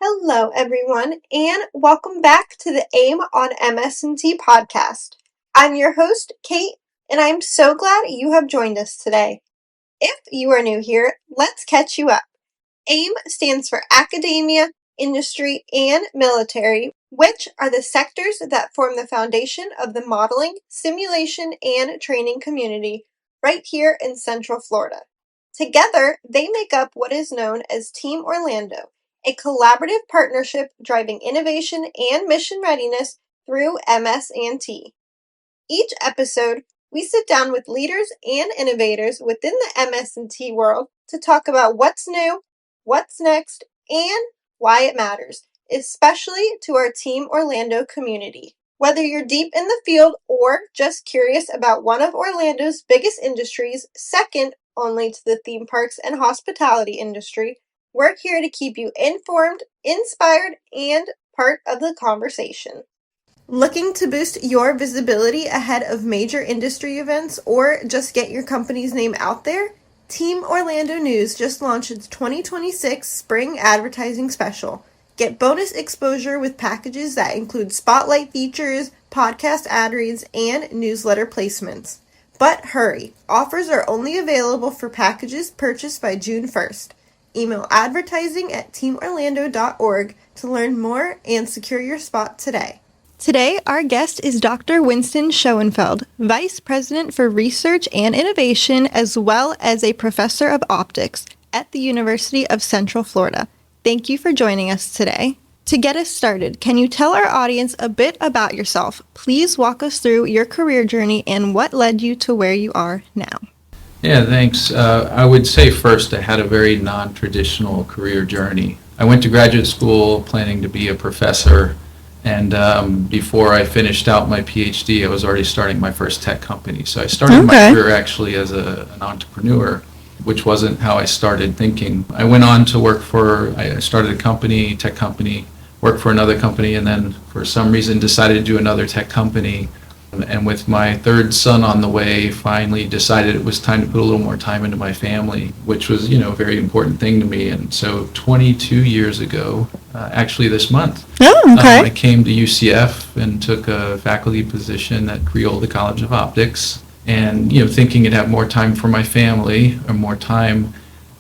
Hello, everyone, and welcome back to the AIM on MS&T podcast. I'm your host, Kate, and I'm so glad you have joined us today. If you are new here, let's catch you up. AIM stands for Academia, Industry, and Military, which are the sectors that form the foundation of the modeling, simulation, and training community right here in Central Florida. Together, they make up what is known as Team Orlando, a collaborative partnership driving innovation and mission readiness through MS&T. Each episode, we sit down with leaders and innovators within the MS&T world to talk about what's new, what's next, and why it matters, especially to our Team Orlando community. Whether you're deep in the field or just curious about one of Orlando's biggest industries, second only to the theme parks and hospitality industry, we're here to keep you informed, inspired, and part of the conversation. Looking to boost your visibility ahead of major industry events or just get your company's name out there? Team Orlando News just launched its 2026 Spring Advertising Special. Get bonus exposure with packages that include spotlight features, podcast ad reads, and newsletter placements. But hurry, offers are only available for packages purchased by June 1st. Email advertising@teamorlando.org to learn more and secure your spot today. Today, our guest is Dr. Winston Schoenfeld, Vice President for Research and Innovation, as well as a Professor of Optics at the University of Central Florida. Thank you for joining us today. To get us started, can you tell our audience a bit about yourself? Please walk us through your career journey and what led you to where you are now. Yeah, thanks. I would say first I had a very non-traditional career journey. I went to graduate school planning to be a professor, and before I finished out my PhD, I was already starting my first tech company. So I started my career actually as an entrepreneur, which wasn't how I started thinking. I went on to I started a company, tech company, worked for another company, and then for some reason decided to do another tech company. And with my third son on the way, finally decided it was time to put a little more time into my family, which was, a very important thing to me. And so 22 years ago, actually this month, I came to UCF and took a faculty position at Creole College of Optics. And, thinking I'd have more time for my family or more time,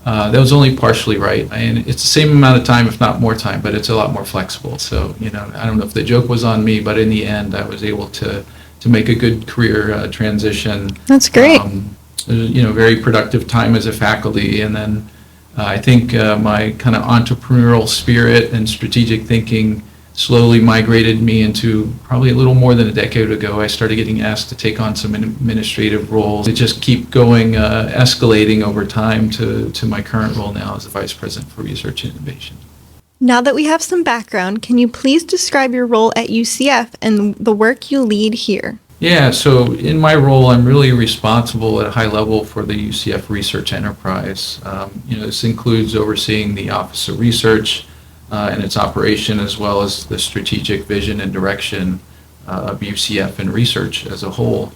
that was only partially right. And it's the same amount of time, if not more time, but it's a lot more flexible. So, I don't know if the joke was on me, but in the end, I was able to make a good career transition. That's great. Very productive time as a faculty. And then I think my kind of entrepreneurial spirit and strategic thinking slowly migrated me into probably a little more than a decade ago. I started getting asked to take on some administrative roles. It just keep going, escalating over time to my current role now as the Vice President for Research and Innovation. Now that we have some background, can you please describe your role at UCF and the work you lead here? Yeah, so in my role, I'm really responsible at a high level for the UCF research enterprise. This includes overseeing the Office of Research and its operation, as well as the strategic vision and direction of UCF and research as a whole.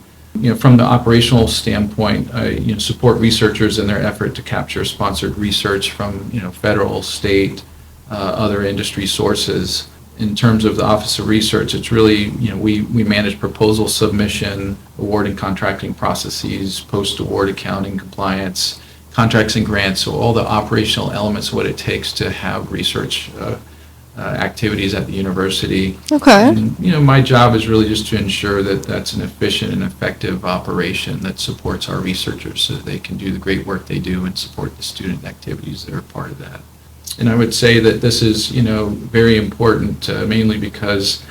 From the operational standpoint, I support researchers in their effort to capture sponsored research from federal, state, other industry sources. In terms of the Office of Research, it's really, we manage proposal submission, award and contracting processes, post-award accounting compliance, contracts and grants, so all the operational elements of what it takes to have research activities at the university. Okay. And, my job is really just to ensure that that's an efficient and effective operation that supports our researchers so that they can do the great work they do and support the student activities that are part of that. And I would say that this is, very important, mainly because,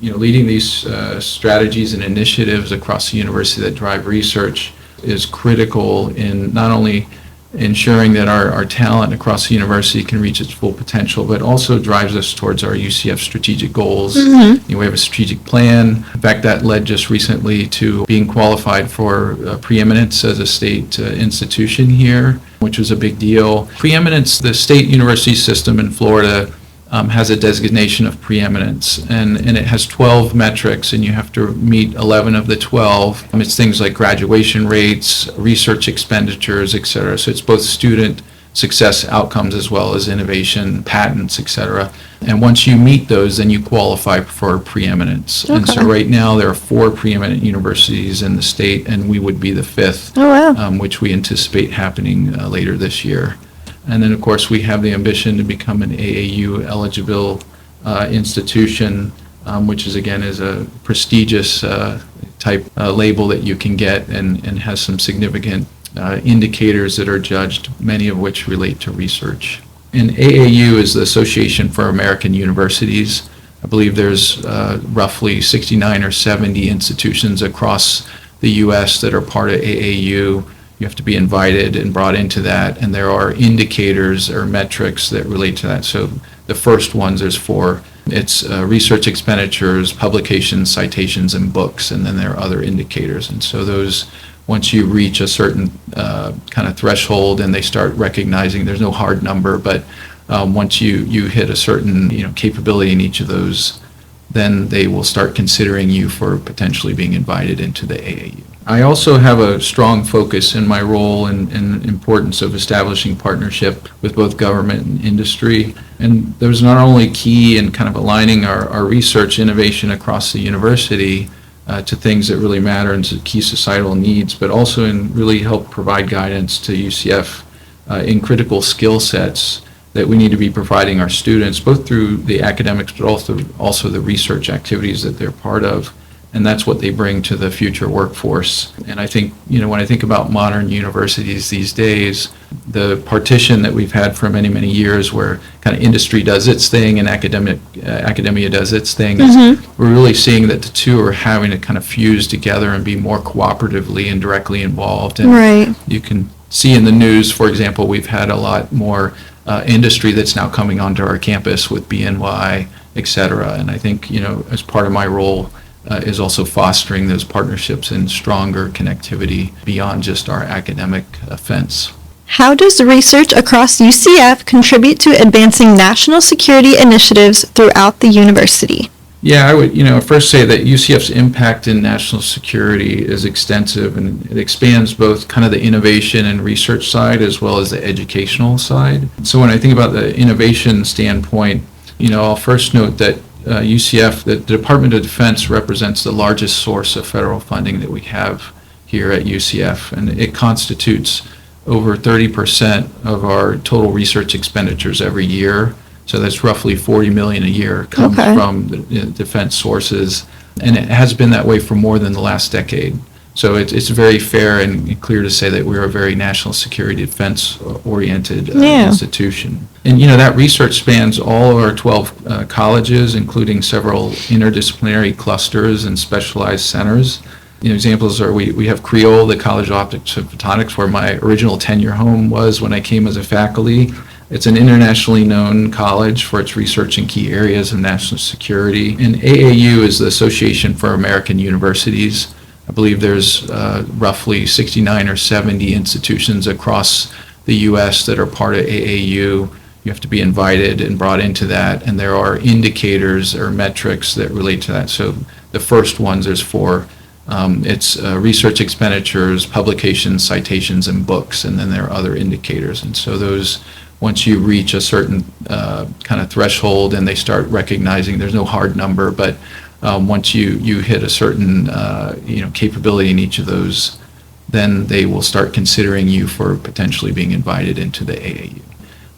leading these strategies and initiatives across the university that drive research is critical in not only ensuring that our talent across the university can reach its full potential, but also drives us towards our UCF strategic goals. Mm-hmm. We have a strategic plan. In fact, that led just recently to being qualified for preeminence as a state institution here, which was a big deal. Preeminence, the state university system in Florida has a designation of preeminence, and it has 12 metrics, and you have to meet 11 of the 12. It's things like graduation rates, research expenditures, et cetera. So it's both student success outcomes as well as innovation, patents, etc. And once you meet those, then you qualify for preeminence. And so right now there are 4 preeminent universities in the state, and we would be the 5th, which we anticipate happening later this year. And then, of course, we have the ambition to become an AAU eligible institution, which is, again, is a prestigious type label that you can get and has some significant indicators that are judged, many of which relate to research. And AAU is the Association for American Universities. I believe there's roughly 69 or 70 institutions across the U.S. that are part of AAU. You have to be invited and brought into that, and there are indicators or metrics that relate to that. So the first ones, there's 4. It's research expenditures, publications, citations, and books, and then there are other indicators. And so those, once you reach a certain kind of threshold and they start recognizing, there's no hard number, but once you hit a certain capability in each of those, then they will start considering you for potentially being invited into the AAU. I also have a strong focus in my role and importance of establishing partnership with both government and industry. And there's not only key in kind of aligning our research innovation across the university to things that really matter and to key societal needs, but also in really help provide guidance to UCF in critical skill sets that we need to be providing our students, both through the academics, but also the research activities that they're part of. And that's what they bring to the future workforce. And I think, when I think about modern universities these days, the partition that we've had for many, many years where kind of industry does its thing and academia does its thing, we're really seeing that the two are having to kind of fuse together and be more cooperatively and directly involved. And you can see in the news, for example, we've had a lot more industry that's now coming onto our campus with BNY, et cetera. And I think, as part of my role, is also fostering those partnerships and stronger connectivity beyond just our academic fence. How does research across UCF contribute to advancing national security initiatives throughout the university? Yeah, I would first say that UCF's impact in national security is extensive, and it expands both kind of the innovation and research side as well as the educational side. So when I think about the innovation standpoint, I'll first note that UCF, the Department of Defense, represents the largest source of federal funding that we have here at UCF, and it constitutes over 30% of our total research expenditures every year. So that's roughly $40 million a year comes from the defense sources, and it has been that way for more than the last decade. So it's very fair and clear to say that we're a very national security defense-oriented institution. And, that research spans all of our 12 colleges, including several interdisciplinary clusters and specialized centers. Examples are we have Creole, the College of Optics and Photonics, where my original tenure home was when I came as a faculty. It's an internationally known college for its research in key areas of national security. And AAU is the Association for American Universities. I believe there's roughly 69 or 70 institutions across the U.S. that are part of AAU. You have to be invited and brought into that, and there are indicators or metrics that relate to that. So the first ones, there's 4. It's research expenditures, publications, citations, and books, and then there are other indicators. And so those, once you reach a certain kind of threshold and they start recognizing, there's no hard number, but once you hit a certain capability in each of those, then they will start considering you for potentially being invited into the AAU,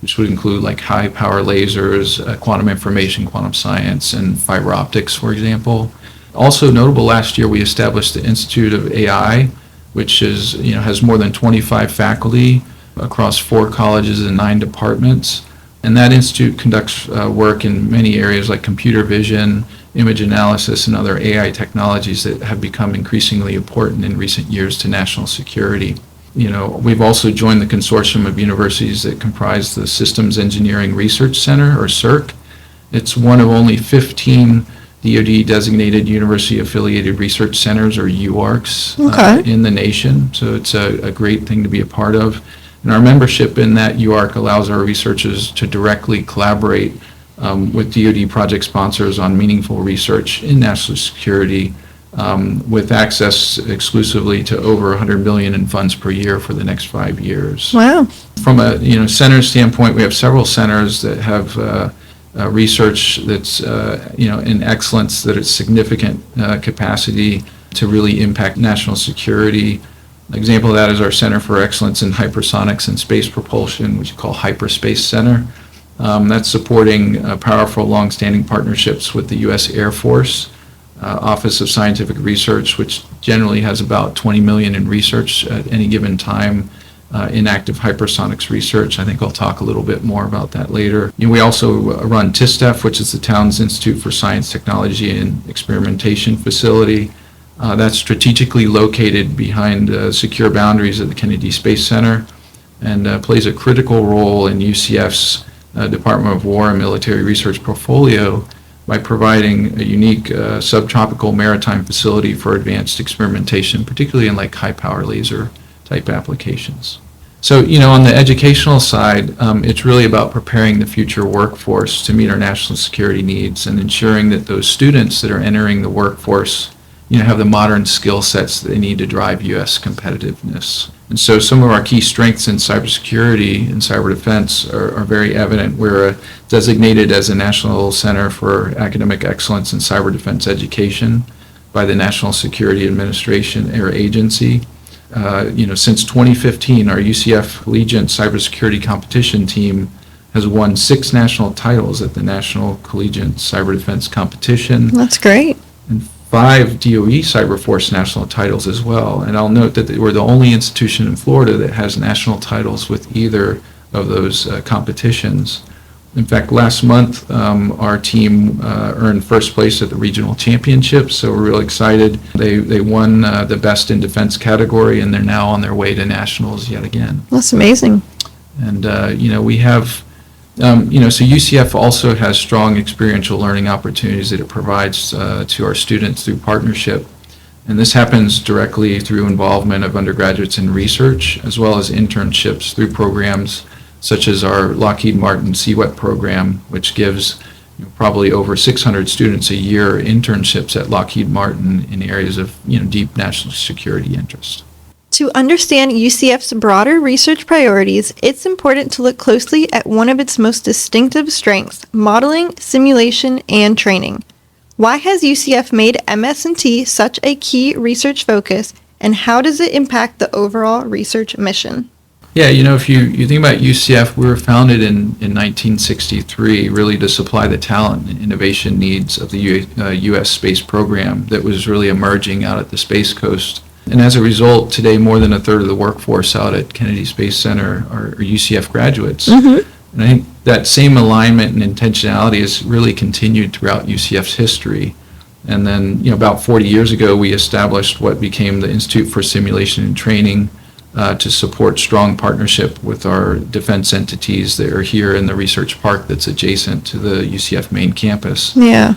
which would include like high power lasers, quantum information, quantum science, and fiber optics, for example. Also notable, last year we established the Institute of AI, which is has more than 25 faculty across 4 colleges and 9 departments. And that institute conducts work in many areas like computer vision, image analysis, and other AI technologies that have become increasingly important in recent years to national security. We've also joined the consortium of universities that comprise the Systems Engineering Research Center, or CERC. It's one of only 15 DoD-designated university-affiliated research centers, or UARCs, in the nation. So it's a great thing to be a part of. And our membership in that UARC allows our researchers to directly collaborate with DoD project sponsors on meaningful research in national security, with access exclusively to over $100 million in funds per year for the next 5 years. Wow. From a center standpoint, we have several centers that have research that's in excellence, that it's significant capacity to really impact national security. An example of that is our Center for Excellence in Hypersonics and Space Propulsion, which we call Hyperspace Center. That's supporting powerful, long-standing partnerships with the U.S. Air Force, Office of Scientific Research, which generally has about 20 million in research at any given time in active hypersonics research. I think I'll talk a little bit more about that later. We also run TISTEF, which is the Towns Institute for Science, Technology, and Experimentation facility. That's strategically located behind secure boundaries of the Kennedy Space Center and plays a critical role in UCF's Department of War and Military Research portfolio by providing a unique subtropical maritime facility for advanced experimentation, particularly in like high-power laser type applications. So, on the educational side, it's really about preparing the future workforce to meet our national security needs and ensuring that those students that are entering the workforce have the modern skill sets that they need to drive U.S. competitiveness. And so some of our key strengths in cybersecurity and cyber defense are very evident. We're designated as a National Center for Academic Excellence in Cyber Defense Education by the National Security Administration or agency. Since 2015, our UCF Collegiate Cybersecurity Competition team has won 6 national titles at the National Collegiate Cyber Defense Competition. That's great. And 5 DOE Cyber Force national titles as well. And I'll note that we're the only institution in Florida that has national titles with either of those competitions. In fact, last month, our team earned first place at the regional championships, so we're really excited. They won the best in defense category, and they're now on their way to nationals yet again. That's amazing. And, we have so UCF also has strong experiential learning opportunities that it provides to our students through partnership. And this happens directly through involvement of undergraduates in research, as well as internships through programs such as our Lockheed Martin CWET program, which gives probably over 600 students a year internships at Lockheed Martin in areas of deep national security interest. To understand UCF's broader research priorities, it's important to look closely at one of its most distinctive strengths, modeling, simulation, and training. Why has UCF made MS&T such a key research focus, and how does it impact the overall research mission? Yeah, if you think about UCF, we were founded in 1963 really to supply the talent and innovation needs of the U.S. space program that was really emerging out at the Space Coast. And as a result, today more than a third of the workforce out at Kennedy Space Center are UCF graduates. Mm-hmm. And I think that same alignment and intentionality has really continued throughout UCF's history. And then, about 40 years ago, we established what became the Institute for Simulation and Training to support strong partnership with our defense entities that are here in the research park that's adjacent to the UCF main campus. Yeah.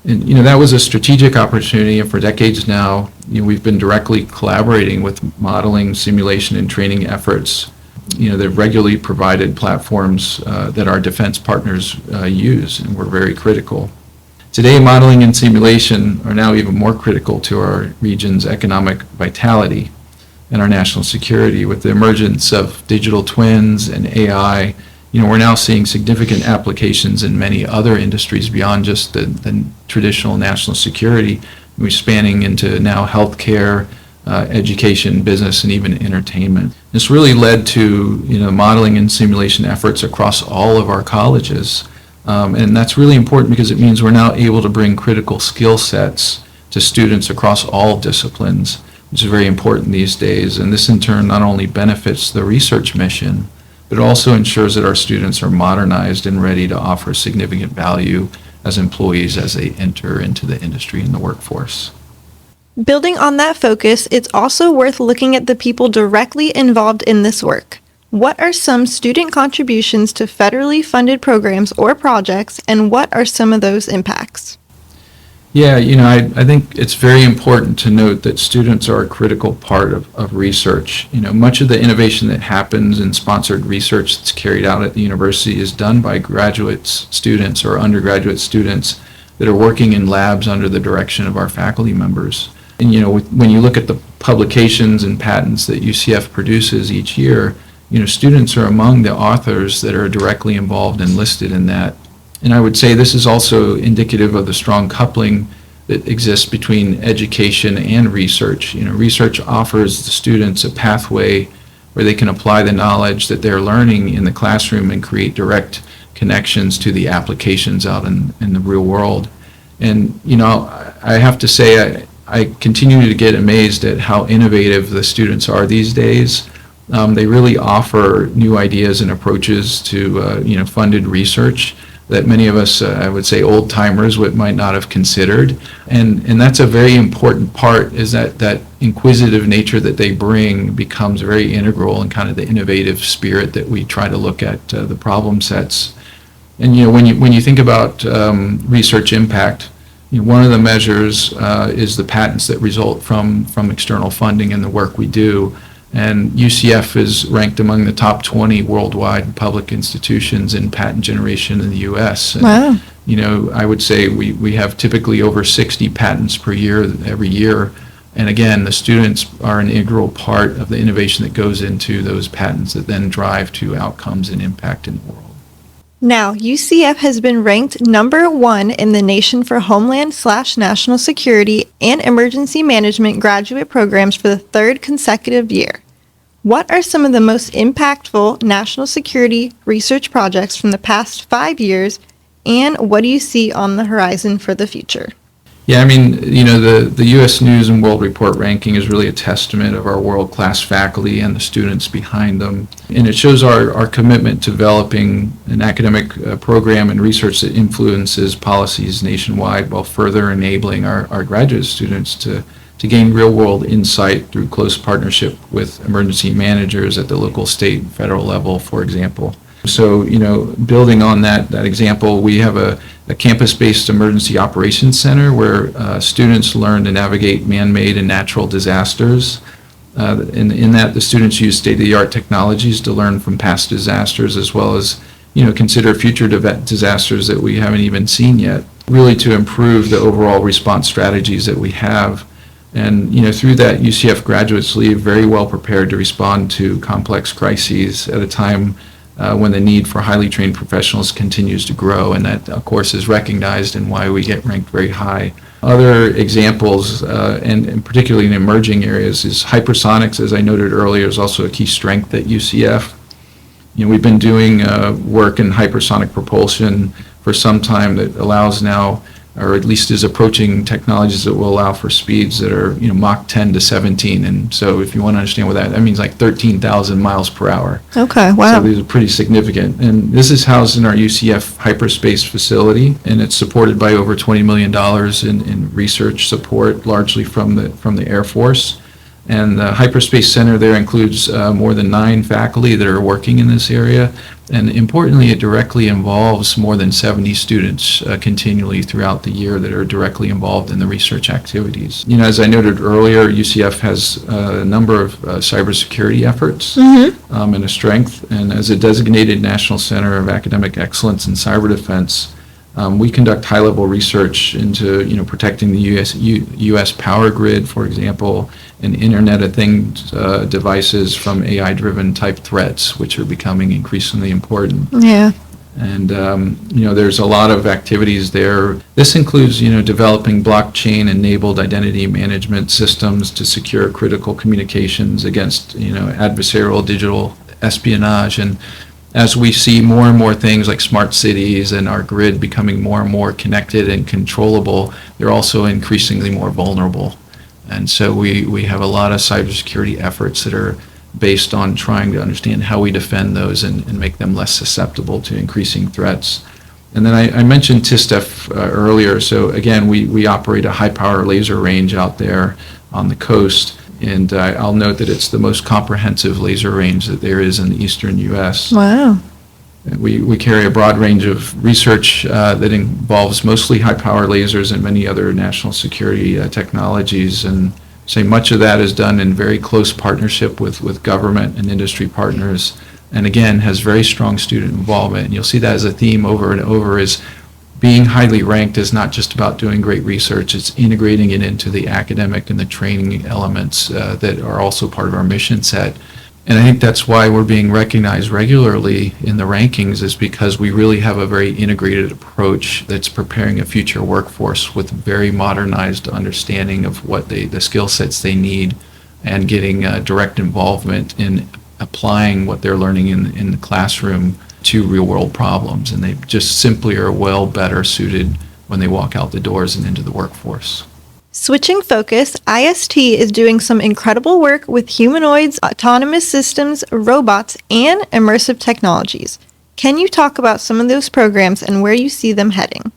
And, that was a strategic opportunity, and for decades now, we've been directly collaborating with modeling, simulation, and training efforts. They've regularly provided platforms that our defense partners use, and we're very critical. Today, modeling and simulation are now even more critical to our region's economic vitality and our national security. With the emergence of digital twins and AI, we're now seeing significant applications in many other industries beyond just the traditional national security. We're spanning into now healthcare, education, business, and even entertainment. This really led to modeling and simulation efforts across all of our colleges. And that's really important because it means we're now able to bring critical skill sets to students across all disciplines, which is very important these days. And this in turn not only benefits the research mission, but it also ensures that our students are modernized and ready to offer significant value as employees as they enter into the industry and the workforce. Building on that focus, it's also worth looking at the people directly involved in this work. What are some student contributions to federally funded programs or projects, and what are some of those impacts? Yeah, I think it's very important to note that students are a critical part of research. Much of the innovation that happens in sponsored research that's carried out at the university is done by graduate students or undergraduate students that are working in labs under the direction of our faculty members. And when you look at the publications and patents that UCF produces each year, students are among the authors that are directly involved and listed in that. And I would say this is also indicative of the strong coupling that exists between education and research. Research offers the students a pathway where they can apply the knowledge that they're learning in the classroom and create direct connections to the applications out in the real world. And, I have to say, I continue to get amazed at how innovative the students are these days. They really offer new ideas and approaches to, funded research that many of us, I would say, old timers might not have considered. And that's a very important part, is that inquisitive nature that they bring becomes very integral in kind of the innovative spirit that we try to look at the problem sets. And when you think about research impact, one of the measures is the patents that result from external funding and the work we do. And UCF is ranked among the top 20 worldwide public institutions in patent generation in the U.S. And, Wow. I would say we have typically over 60 patents per year every year. And again, the students are an integral part of the innovation that goes into those patents that then drive to outcomes and impact in the world. Now, UCF has been ranked number 1 in the nation for Homeland/National Security and Emergency Management graduate programs for the 3rd consecutive year. What are some of the most impactful national security research projects from the past 5 years, and what do you see on the horizon for the future? Yeah, the U.S. News and World Report ranking is really a testament of our world-class faculty and the students behind them. And it shows our commitment to developing an academic program and research that influences policies nationwide while further enabling our graduate students to gain real-world insight through close partnership with emergency managers at the local, state, and federal level, for example. So, building on that example, we have a campus-based emergency operations center where students learn to navigate man-made and natural disasters. In that, the students use state-of-the-art technologies to learn from past disasters, as well as, consider future disasters that we haven't even seen yet, really to improve the overall response strategies that we have. And, through that, UCF graduates leave very well prepared to respond to complex crises at a time when the need for highly trained professionals continues to grow, and that, of course, is recognized and why we get ranked very high. Other examples, and particularly in emerging areas, is hypersonics, as I noted earlier, is also a key strength at UCF. We've been doing work in hypersonic propulsion for some time that allows now, or at least is approaching technologies that will allow for speeds that are, Mach 10 to 17. And so if you want to understand what that means, like 13,000 miles per hour. Okay, wow. So these are pretty significant. And this is housed in our UCF hyperspace facility, and it's supported by over $20 million in research support, largely from the Air Force. And the Hyperspace Center there includes more than 9 faculty that are working in this area. And importantly, it directly involves more than 70 students continually throughout the year that are directly involved in the research activities. As I noted earlier, UCF has a number of cybersecurity efforts and a strength. And as a designated National Center of Academic Excellence in Cyber Defense, we conduct high-level research into, protecting the U.S. power grid, for example, and Internet of Things devices from AI-driven type threats, which are becoming increasingly important. Yeah. And, there's a lot of activities there. This includes, developing blockchain-enabled identity management systems to secure critical communications against, adversarial digital espionage. And as we see more and more things like smart cities and our grid becoming more and more connected and controllable, they're also increasingly more vulnerable. And so we have a lot of cybersecurity efforts that are based on trying to understand how we defend those and make them less susceptible to increasing threats. And then I mentioned TISTEF earlier. So again, we operate a high-power laser range out there on the coast. And I'll note that it's the most comprehensive laser range that there is in the eastern U.S. Wow. We carry a broad range of research that involves mostly high-power lasers and many other national security technologies. And say much of that is done in very close partnership with government and industry partners. And again, has very strong student involvement. And you'll see that as a theme over and over, is being highly ranked is not just about doing great research, it's integrating it into the academic and the training elements that are also part of our mission set. And I think that's why we're being recognized regularly in the rankings, is because we really have a very integrated approach that's preparing a future workforce with very modernized understanding of what the skill sets they need, and getting direct involvement in applying what they're learning in the classroom to real world problems. And they just simply are well better suited when they walk out the doors and into the workforce. Switching focus, IST is doing some incredible work with humanoids, autonomous systems, robots, and immersive technologies. Can you talk about some of those programs and where you see them heading?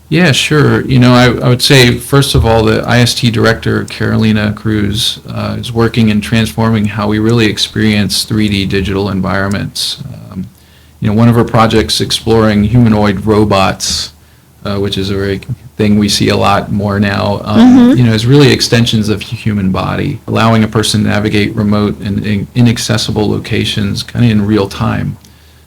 Yeah, sure. I would say, first of all, the IST director, Carolina Cruz, is working in transforming how we really experience 3D digital environments. One of her projects exploring humanoid robots, which is a very thing we see a lot more now, is really extensions of the human body, allowing a person to navigate remote and inaccessible locations kind of in real time.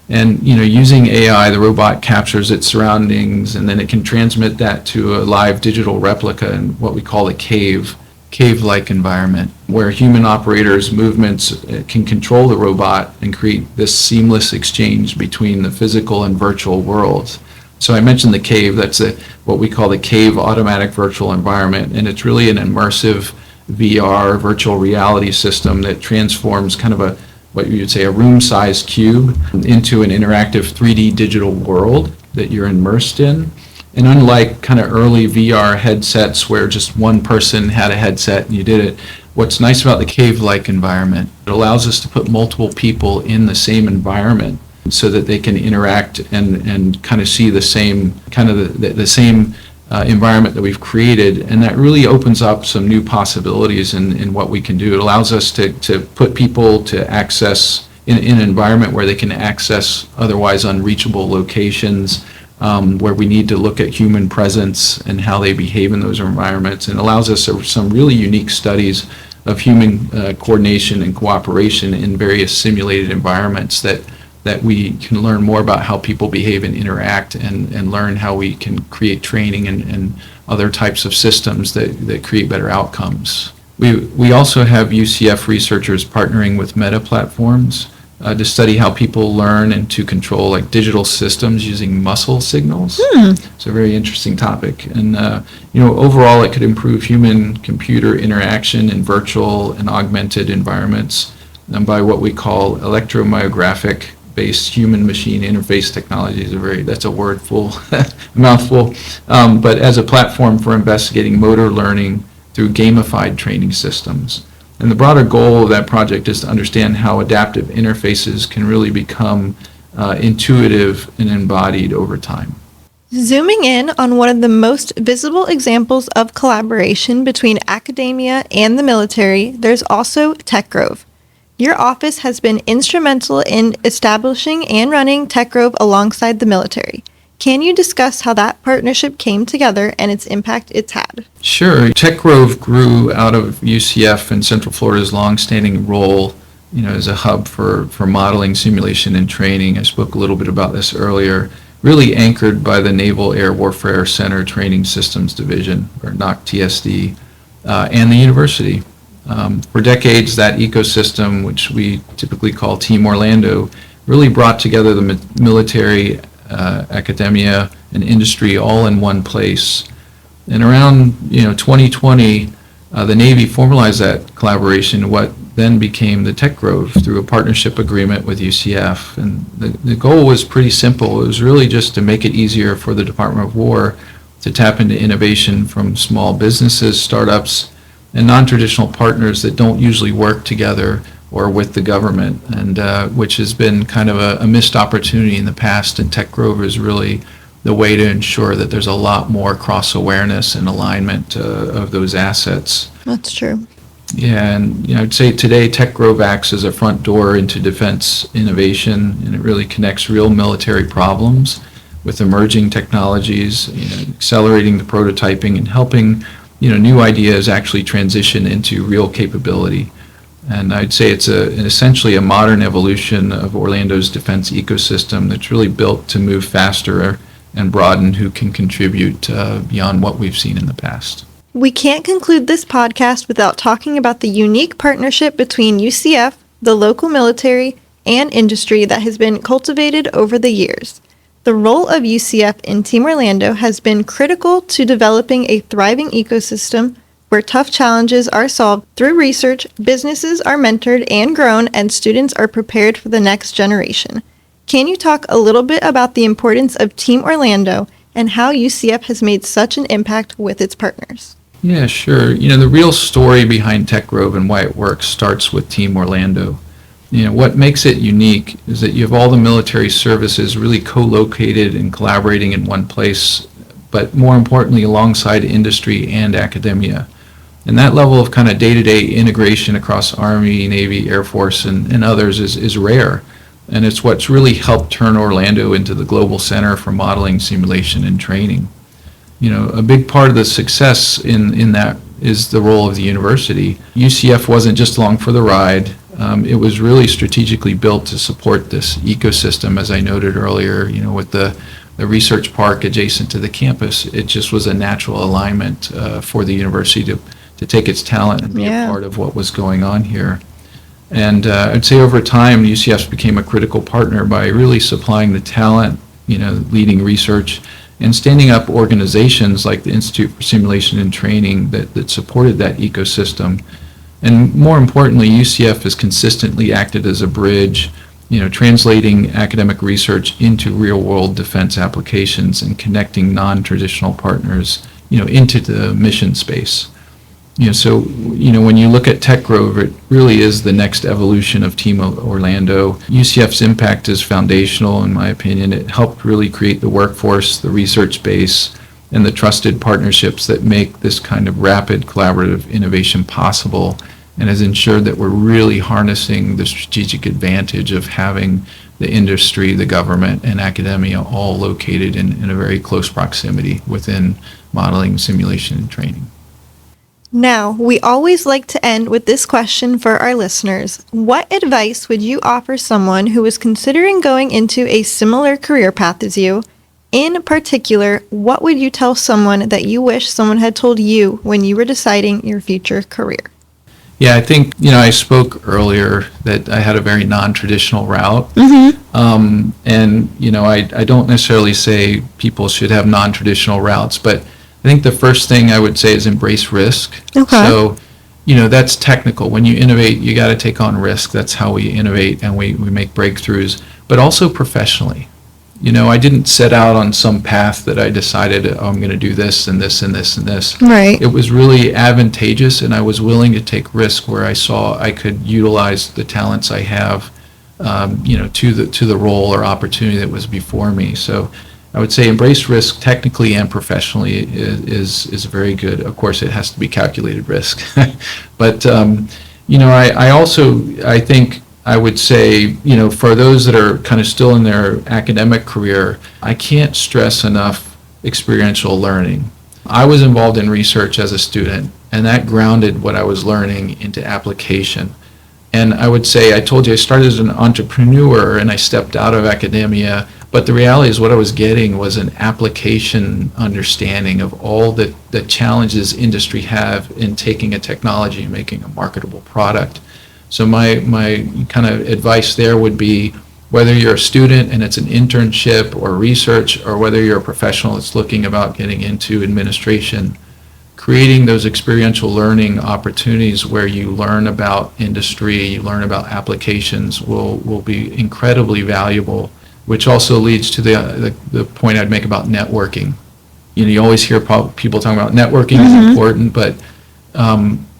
And, using AI, the robot captures its surroundings, and then it can transmit that to a live digital replica in what we call a cave-like environment, where human operators' movements can control the robot and create this seamless exchange between the physical and virtual worlds. So I mentioned the cave. That's what we call the cave automatic virtual environment, and it's really an immersive VR virtual reality system that transforms kind of what you would say a room-sized cube into an interactive 3D digital world that you're immersed in. And unlike kind of early VR headsets where just one person had a headset and you did it, what's nice about the cave-like environment, it allows us to put multiple people in the same environment so that they can interact and kind of see the same kind of the same environment that we've created. And that really opens up some new possibilities in what we can do. It allows us to put people to access in an environment where they can access otherwise unreachable locations, where we need to look at human presence and how they behave in those environments, and allows us some really unique studies of human coordination and cooperation in various simulated environments that we can learn more about how people behave and interact, and learn how we can create training and other types of systems that create better outcomes. We also have UCF researchers partnering with Meta platforms to study how people learn and to control like digital systems using muscle signals. It's a very interesting topic. And overall it could improve human-computer interaction in virtual and augmented environments by what we call electromyographic based human-machine interface technologies. That's a wordful, mouthful, but as a platform for investigating motor learning through gamified training systems. And the broader goal of that project is to understand how adaptive interfaces can really become intuitive and embodied over time. Zooming in on one of the most visible examples of collaboration between academia and the military, there's also TechGrove. Your office has been instrumental in establishing and running TechGrove alongside the military. Can you discuss how that partnership came together and its impact it's had? Sure. TechGrove grew out of UCF and Central Florida's longstanding role, as a hub for modeling, simulation, and training. I spoke a little bit about this earlier. Really anchored by the Naval Air Warfare Center Training Systems Division, or NOC-TSD, and the university. For decades, that ecosystem, which we typically call Team Orlando, really brought together the military, academia, and industry all in one place. And around 2020, the Navy formalized that collaboration, what then became the TechGrove, through a partnership agreement with UCF. And the goal was pretty simple. It was really just to make it easier for the Department of War to tap into innovation from small businesses, startups, and non-traditional partners that don't usually work together or with the government, and which has been kind of a missed opportunity in the past. And TechGrove is really the way to ensure that there's a lot more cross-awareness and alignment of those assets. That's true. Yeah, and I'd say today TechGrove acts as a front door into defense innovation, and it really connects real military problems with emerging technologies, accelerating the prototyping and helping new ideas actually transition into real capability. And I'd say it's essentially a modern evolution of Orlando's defense ecosystem that's really built to move faster and broaden who can contribute beyond what we've seen in the past. We can't conclude this podcast without talking about the unique partnership between UCF, the local military, and industry that has been cultivated over the years. The role of UCF in Team Orlando has been critical to developing a thriving ecosystem where tough challenges are solved through research, businesses are mentored and grown, and students are prepared for the next generation. Can you talk a little bit about the importance of Team Orlando and how UCF has made such an impact with its partners? Yeah, sure. The real story behind Tech Grove and why it works starts with Team Orlando. What makes it unique is that you have all the military services really co-located and collaborating in one place, but more importantly, alongside industry and academia. And that level of kind of day-to-day integration across Army, Navy, Air Force, and others is rare. And it's what's really helped turn Orlando into the global center for modeling, simulation, and training. A big part of the success in that is the role of the university. UCF wasn't just along for the ride. It was really strategically built to support this ecosystem, as I noted earlier, with the research park adjacent to the campus. It just was a natural alignment for the university to take its talent and be a part of what was going on here. And I'd say over time, UCF became a critical partner by really supplying the talent, leading research, and standing up organizations like the Institute for Simulation and Training that supported that ecosystem. And more importantly, UCF has consistently acted as a bridge, translating academic research into real-world defense applications and connecting non-traditional partners, into the mission space. So when you look at Tech Grove, it really is the next evolution of Team Orlando. UCF's impact is foundational, in my opinion. It helped really create the workforce, the research base, and the trusted partnerships that make this kind of rapid collaborative innovation possible, and has ensured that we're really harnessing the strategic advantage of having the industry, the government, and academia all located in a very close proximity within modeling, simulation, and training. Now, we always like to end with this question for our listeners. What advice would you offer someone who is considering going into a similar career path as you? In particular, what would you tell someone that you wish someone had told you when you were deciding your future career? Yeah, I think, I spoke earlier that I had a very non-traditional route. I don't necessarily say people should have non-traditional routes, but I think the first thing I would say is embrace risk. Okay. So, that's technical. When you innovate, you got to take on risk. That's how we innovate and we make breakthroughs, but also professionally. I didn't set out on some path that I decided, I'm going to do this and this and this and this. Right. It was really advantageous, and I was willing to take risk where I saw I could utilize the talents I have, to the role or opportunity that was before me. So I would say embrace risk technically and professionally is very good. Of course, it has to be calculated risk. But, I think I would say, for those that are kind of still in their academic career, I can't stress enough experiential learning. I was involved in research as a student, and that grounded what I was learning into application. And I would say, I told you I started as an entrepreneur and I stepped out of academia, but the reality is what I was getting was an application understanding of all the challenges industry have in taking a technology and making a marketable product. So my kind of advice there would be, whether you're a student and it's an internship or research, or whether you're a professional that's looking about getting into administration, creating those experiential learning opportunities where you learn about industry, you learn about applications will be incredibly valuable, which also leads to the point I'd make about networking. You always hear people talking about networking is important, but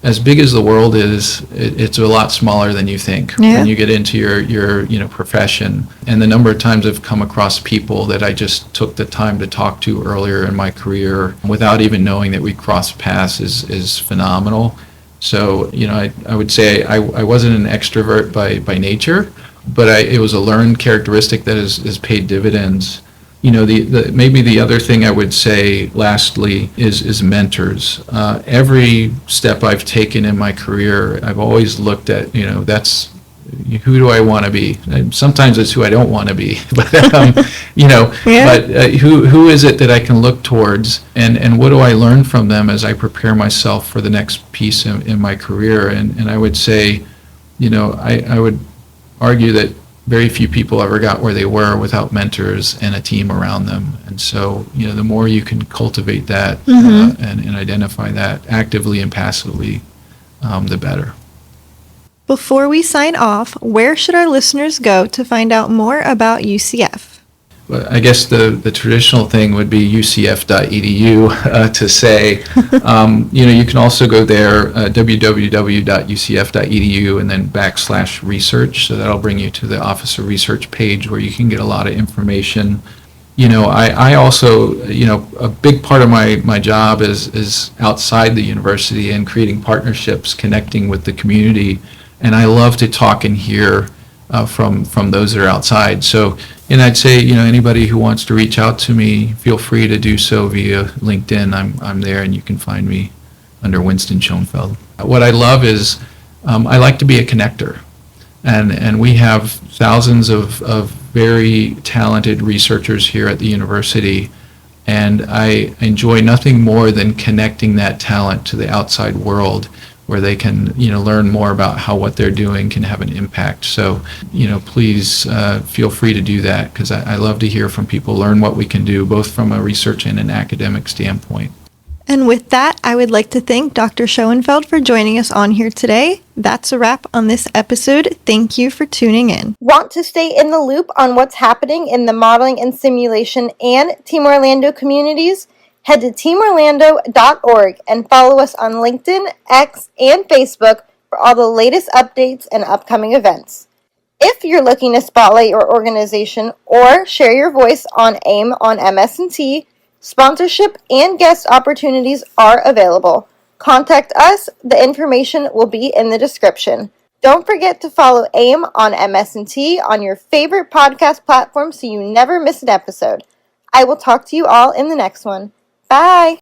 as big as the world is, it's a lot smaller than you think when you get into your profession. And the number of times I've come across people that I just took the time to talk to earlier in my career without even knowing that we crossed paths is phenomenal. So, I would say I wasn't an extrovert by nature, but it was a learned characteristic that has paid dividends. Maybe the other thing I would say lastly is mentors. Every step I've taken in my career, I've always looked at, that's who do I want to be? And sometimes it's who I don't want to be, but who is it that I can look towards, and what do I learn from them as I prepare myself for the next piece in my career? And I would say, I would argue that very few people ever got where they were without mentors and a team around them. And so, the more you can cultivate that and identify that actively and passively, the better. Before we sign off, where should our listeners go to find out more about UCF? But I guess the traditional thing would be ucf.edu to say. You can also go there, www.ucf.edu, and then /research. So that'll bring you to the Office of Research page where you can get a lot of information. I also, a big part of my job is outside the university and creating partnerships, connecting with the community. And I love to talk and hear from those that are outside. So, and I'd say, anybody who wants to reach out to me, feel free to do so via LinkedIn. I'm there, and you can find me under Winston Schoenfeld. What I love is I like to be a connector, and we have thousands of very talented researchers here at the university, and I enjoy nothing more than connecting that talent to the outside world, where they can, learn more about how what they're doing can have an impact. So, please feel free to do that, because I love to hear from people, learn what we can do, both from a research and an academic standpoint. And with that, I would like to thank Dr. Schoenfeld for joining us on here today. That's a wrap on this episode. Thank you for tuning in. Want to stay in the loop on what's happening in the modeling and simulation and Team Orlando communities? Head to teamorlando.org and follow us on LinkedIn, X, and Facebook for all the latest updates and upcoming events. If you're looking to spotlight your organization or share your voice on AIM on MS&T, sponsorship and guest opportunities are available. Contact us. The information will be in the description. Don't forget to follow AIM on MS&T on your favorite podcast platform so you never miss an episode. I will talk to you all in the next one. Bye!